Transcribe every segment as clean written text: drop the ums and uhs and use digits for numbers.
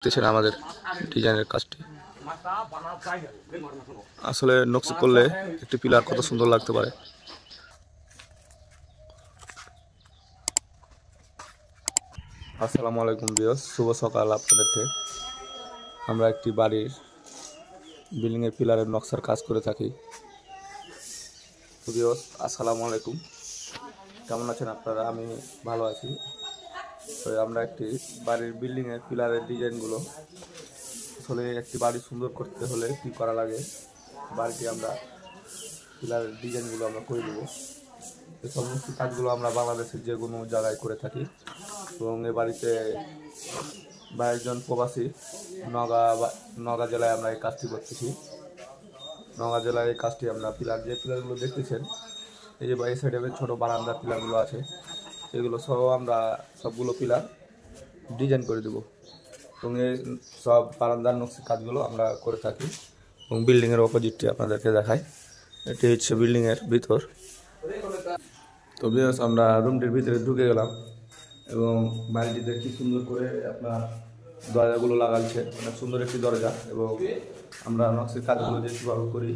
দেখতেছেন আমাদের ডিজাইনের কাজটি আসলে নকশি করলে একটি পিলার কত সুন্দর লাগতে পারে। আসসালামু আলাইকুম ভিউয়ার্স, শুভ সকাল আপনাদেরকে। আমরা একটি বাড়ির বিল্ডিং এর পিলারের নকশার কাজ করে থাকি। ভিউয়ার্স আসসালামু আলাইকুম, কেমন আছেন আপনারা? আমি ভালো আছি। তো আমরা একটি বাড়ির বিল্ডিং এর পিলারের ডিজাইনগুলো, আসলে একটি বাড়ি সুন্দর করতে হলে কি করা লাগে, বাড়িটি আমরা পিলারের ডিজাইনগুলো আমরা করে দেবো। এই সমস্ত কাজগুলো আমরা বাংলাদেশের যে কোনো জায়গায় করে থাকি এবং এ বাড়িতে 22 জন প্রবাসী নওগাঁ জেলায় আমরা এই কাজটি করতেছি। নওগাঁ জেলায় এই কাজটি আমরা পিলারগুলো দেখতেছেন, এই যে এই সাইডে ছোটো বারান্দার পিলারগুলো আছে, এগুলো সহ আমরা সবগুলো পিলার ডিজাইন করে দেবো এবং এই সব বারান্দার নকশি কাজগুলো আমরা করে থাকি। এবং বিল্ডিংয়ের অপোজিটটি আপনাদেরকে দেখাই, এটি হচ্ছে বিল্ডিংয়ের ভিতর। তো বেশ আমরা রুমটির ভিতরে ঢুকে গেলাম এবং বাড়িটিতে কি সুন্দর করে আপনার দরজাগুলো লাগাচ্ছে, অনেক সুন্দর একটি দরজা। এবং আমরা নকশির কাজগুলো যে কীভাবে করি,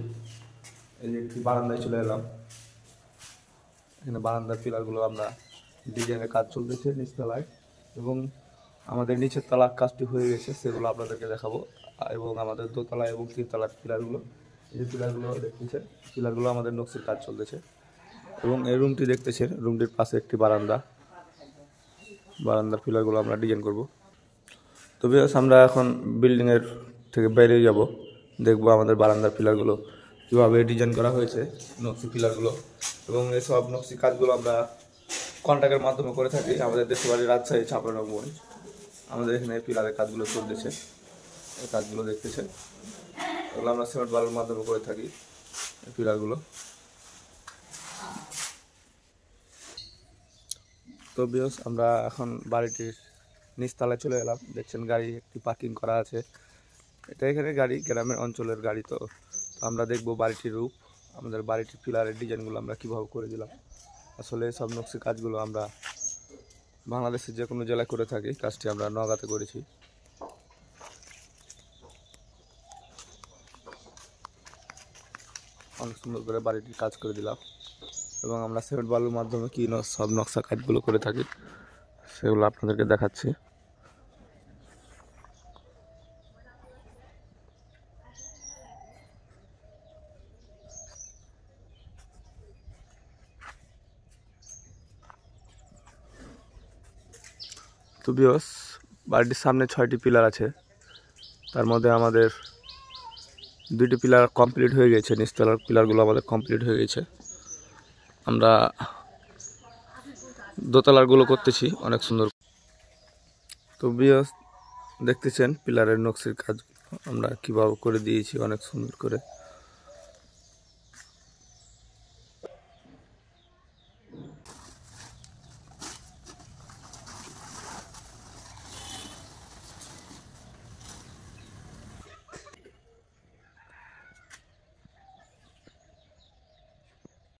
এই যে একটি বারান্দায় চলে এলাম, এখানে বারান্দার পিলারগুলো আমরা ডিজাইনের কাজ চলতেছে নিচতলায় এবং আমাদের নিচের তলার কাজটি হয়ে গেছে, সেগুলো আপনাদেরকে দেখাবো। এবং আমাদের দোতলা এবং তিনতলার পিলারগুলো, এই যে পিলারগুলো দেখতেছেন, পিলারগুলো আমাদের নকশির কাজ চলতেছে। এবং এই রুমটি দেখতেছেন, রুমটির পাশে একটি বারান্দার পিলারগুলো আমরা ডিজাইন করব। তো বেশ আমরা এখন বিল্ডিংয়ের থেকে বেরিয়ে যাব, দেখবো আমাদের বারান্দার পিলারগুলো কীভাবে ডিজাইন করা হয়েছে, নকশি পিলারগুলো। এবং এইসব নকশি কাজগুলো আমরা কন্ট্রাক্টের মাধ্যমে করে থাকি। আমাদের দেশের বাড়ি রাজশাহী চাঁপাইনবাবগঞ্জ, আমাদের এখানে পিলারের কাজগুলো চলতেছে, এই কাজগুলো দেখতেছেন, এগুলো আমরা সিমেন্ট বালুর মাধ্যমে করে থাকি এই পিলারগুলো। তো বিয়স আমরা এখন বাড়িটির নিচতলায় চলে এলাম, দেখছেন গাড়ি একটি পার্কিং করা আছে, এটা এখানে গাড়ি, গ্রামের অঞ্চলের গাড়ি। তো আমরা দেখব বাড়িটির রূপ, আমাদের বাড়িটির পিলারের ডিজাইনগুলো আমরা কীভাবে করে দিলাম। আসলে সব নকশি কাজগুলো আমরা বাংলাদেশের যে কোনো জেলায় করে থাকি, কাজটি আমরা নওগাঁতে করেছি। অনেক সুন্দর করে বাড়িটির কাজ করে দিলাম এবং আমরা সিমেন্ট বালুর মাধ্যমে কি সব নকশা কাজগুলো করে থাকি সেগুলো আপনাদেরকে দেখাচ্ছি। তো বিয়স বাড়িটির সামনে 6টি পিলার আছে, তার মধ্যে আমাদের 2টি পিলার কমপ্লিট হয়ে গেছে, নিচতলার পিলারগুলো আমাদের কমপ্লিট হয়ে গেছে। আমরা দোতলারগুলো করতেছি অনেক সুন্দর। তো বিয়স দেখতেছেন পিলারের নকশির কাজ আমরা কীভাবে করে দিয়েছি অনেক সুন্দর করে।